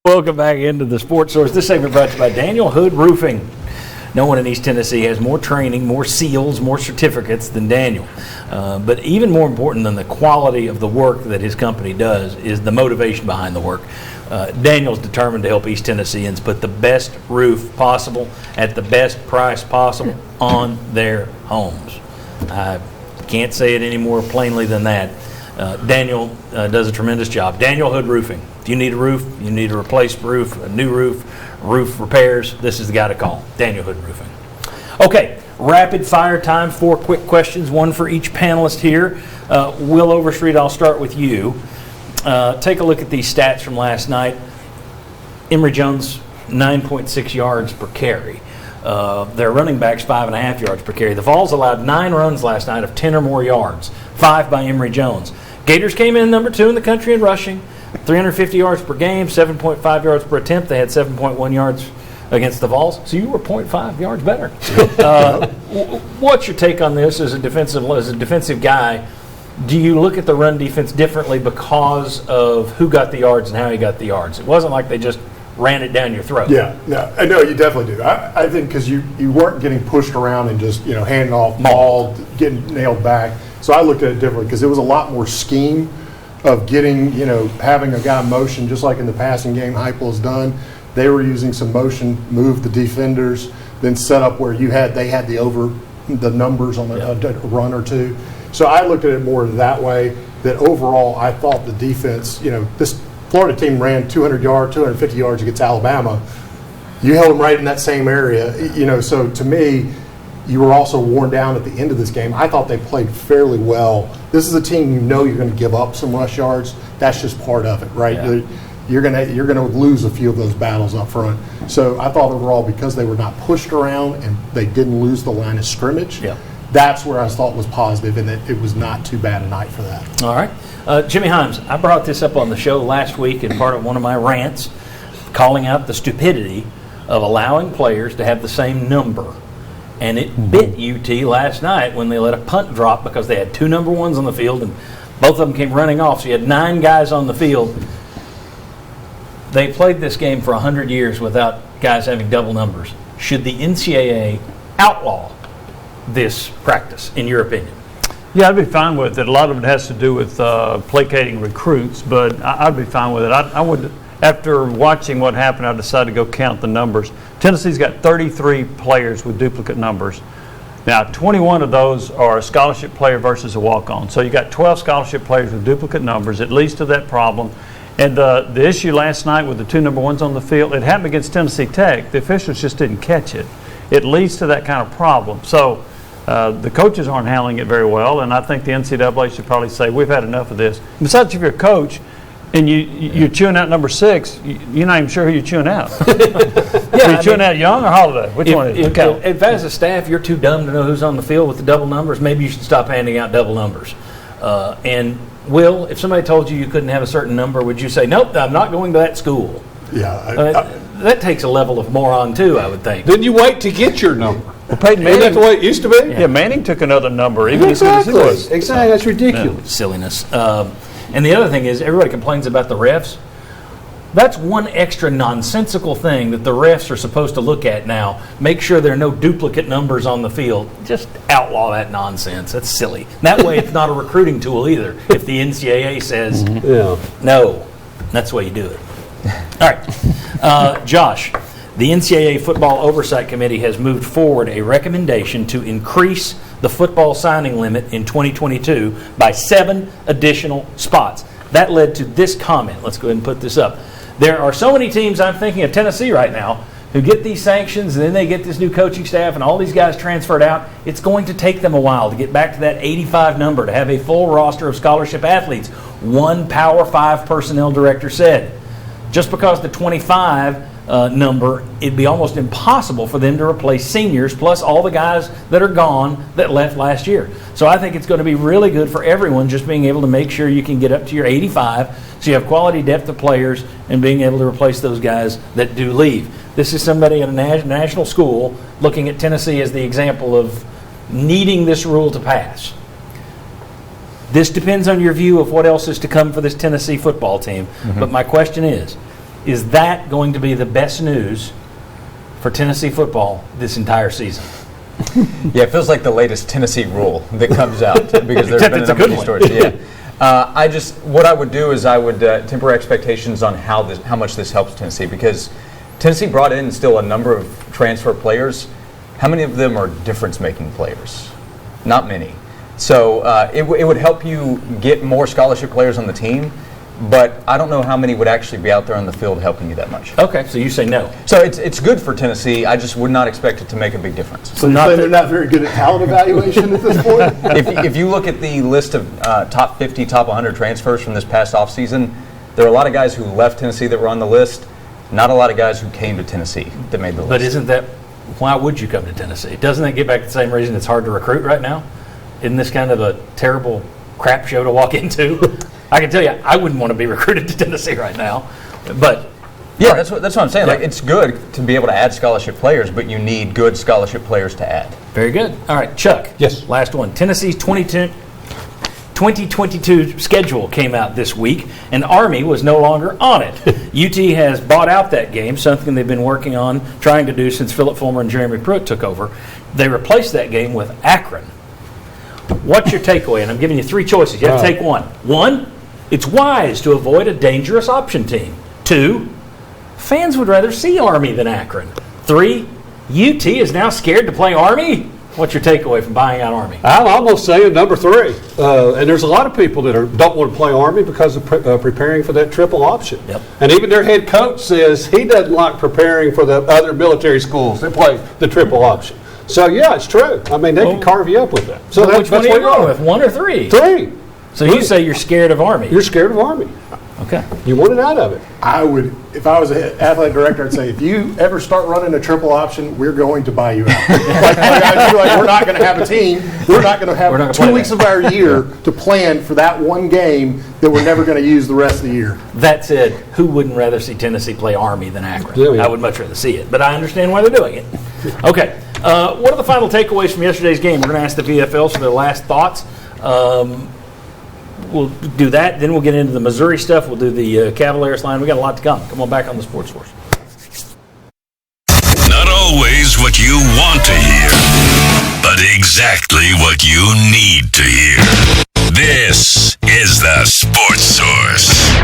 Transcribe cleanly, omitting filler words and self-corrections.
Welcome back into the Sports Source. This segment brought to you by Daniel Hood Roofing. No one in East Tennessee has more training, more seals, more certificates than Daniel. But even more important than the quality of the work that his company does is the motivation behind the work. Daniel's determined to help East Tennesseans put the best roof possible at the best price possible on their homes. I can't say it any more plainly than that. Daniel does a tremendous job. Daniel Hood Roofing. If you need a roof, you need a replaced roof, a new roof, roof repairs, this is the guy to call. Daniel Hood Roofing. Okay, rapid fire time. 4 quick questions, one for each panelist here. Will Overstreet, I'll start with you. Take a look at these stats from last night. Emory Jones, 9.6 yards per carry. Their running backs, 5.5 yards per carry. The Vols allowed 9 runs last night of 10 or more yards, 5 by Emory Jones. Gators came in number 2 in the country in rushing, 350 yards per game, 7.5 yards per attempt. They had 7.1 yards against the Vols, so you were 0.5 yards better. What's your take on this as a defensive guy? Do you look at the run defense differently because of who got the yards and how he got the yards? It wasn't like they just ran it down your throat. Yeah, no, you definitely do. I think because you weren't getting pushed around and just handing off ball, getting nailed back. So I looked at it differently because it was a lot more scheme of getting, having a guy motion, just like in the passing game Heupel has done. They were using some motion, move the defenders, then set up where they had the numbers on a run or two. So I looked at it more that way, that overall I thought the defense, this Florida team ran 200 yards, 250 yards against Alabama. You held them right in that same area, so to me, you were also worn down at the end of this game. I thought they played fairly well. This is a team you're going to give up some rush yards. That's just part of it, right? Yeah. You're going to lose a few of those battles up front. So I thought overall, because they were not pushed around and they didn't lose the line of scrimmage, that's where I thought was positive, and that it was not too bad a night for that. All right. Jimmy Hyams, I brought this up on the show last week in part of one of my rants, calling out the stupidity of allowing players to have the same number. And it bit UT last night when they let a punt drop because they had 2 number 1s on the field and both of them came running off. So you had 9 guys on the field. They played this game for 100 years without guys having double numbers. Should the NCAA outlaw this practice, in your opinion? Yeah, I'd be fine with it. A lot of it has to do with placating recruits, but I'd be fine with it. I would, after watching what happened, I decided to go count the numbers. Tennessee's got 33 players with duplicate numbers. Now, 21 of those are a scholarship player versus a walk-on. So you got 12 scholarship players with duplicate numbers. It leads to that problem. And the issue last night with the 2 number 1s on the field, it happened against Tennessee Tech. The officials just didn't catch it. It leads to that kind of problem. So the coaches aren't handling it very well, and I think the NCAA should probably say, we've had enough of this. Besides, if you're a coach and you're chewing out number 6, you're not even sure who you're chewing out. Are you chewing out Young or Holiday? Which one is it? If as a staff you're too dumb to know who's on the field with the double numbers, maybe you should stop handing out double numbers. And Will, if somebody told you couldn't have a certain number, would you say, nope, I'm not going to that school? Yeah. That takes a level of moron, too, I would think. Then you wait to get your number. Well, Peyton Manning, isn't that the way it used to be? Yeah, Manning took another number. Even exactly. That's ridiculous. Silliness. And the other thing is, everybody complains about the refs. That's one extra nonsensical thing that the refs are supposed to look at now. Make sure there are no duplicate numbers on the field. Just outlaw that nonsense. That's silly. That way it's not a recruiting tool either. If the NCAA says no, that's the way you do it. All right. Josh, the NCAA Football Oversight Committee has moved forward a recommendation to increase the football signing limit in 2022 by 7 additional spots. That led to this comment. Let's go ahead and put this up. There are so many teams, I'm thinking of Tennessee right now, who get these sanctions and then they get this new coaching staff and all these guys transferred out. It's going to take them a while to get back to that 85 number, to have a full roster of scholarship athletes. One Power 5 personnel director said. Just because the 25 number, it'd be almost impossible for them to replace seniors plus all the guys that are gone that left last year. So I think it's going to be really good for everyone just being able to make sure you can get up to your 85 so you have quality depth of players and being able to replace those guys that do leave. This is somebody at a national school looking at Tennessee as the example of needing this rule to pass. This depends on your view of what else is to come for this Tennessee football team. Mm-hmm. But my question is, is that going to be the best news for Tennessee football this entire season? Yeah, it feels like the latest Tennessee rule that comes out because there's Except been it's a a number good of these stories. Yeah, what I would do is I would temper expectations on how much this helps Tennessee, because Tennessee brought in still a number of transfer players. How many of them are difference-making players? Not many. So it would help you get more scholarship players on the team, but I don't know how many would actually be out there on the field helping you that much. Okay, so you say no. So it's good for Tennessee. I just would not expect it to make a big difference. So you're saying they're not very good at talent evaluation at this point? If you look at the list of top 50, top 100 transfers from this past offseason, there are a lot of guys who left Tennessee that were on the list, not a lot of guys who came to Tennessee that made the list. But isn't that, why would you come to Tennessee? Doesn't that get back to the same reason it's hard to recruit right now? Isn't this kind of a terrible crap show to walk into? I can tell you, I wouldn't want to be recruited to Tennessee right now. But yeah, that's what I'm saying. Like, it's good to be able to add scholarship players, but you need good scholarship players to add. very good. All right, Chuck. Yes. Last one. Tennessee's 2022 schedule came out this week, and Army was no longer on it. UT has bought out that game, something they've been working on, trying to do since Philip Fulmer and Jeremy Pruitt took over. They replaced that game with Akron. What's your takeaway? And I'm giving you three choices. You have to take one. One, it's wise to avoid a dangerous option team. Two, fans would rather see Army than Akron. Three, UT is now scared to play Army. What's your takeaway from buying out Army? I'm almost saying number three. And there's a lot of people that don't want to play Army because of preparing for that triple option. Yep. And even their head coach says he doesn't like preparing for the other military schools that play the triple option. So, yeah, it's true. I mean, they can carve you up with that. So Which one are you going with, one or three? Three. So you say you're scared of Army. You're scared of Army. Okay. You want it out of it. I would, if I was an athletic director, I'd say, if you ever start running a triple option, we're going to buy you out. I feel like we're not going to have a team. We're not going to We're not gonna have play 2 weeks that. of our year to plan for that one game that we're never going to use the rest of the year. That said, who wouldn't rather see Tennessee play Army than Akron? Yeah, yeah. I would much rather see it, but I understand why they're doing it. Okay. What are the final takeaways from yesterday's game? We're going to ask the VFLs for their last thoughts. We'll do that. Then we'll get into the Missouri stuff. We'll do the Cavaliers line. We got a lot to come. Come on back on the Sports Source. Not always what you want to hear, but exactly what you need to hear. This is the Sports Source.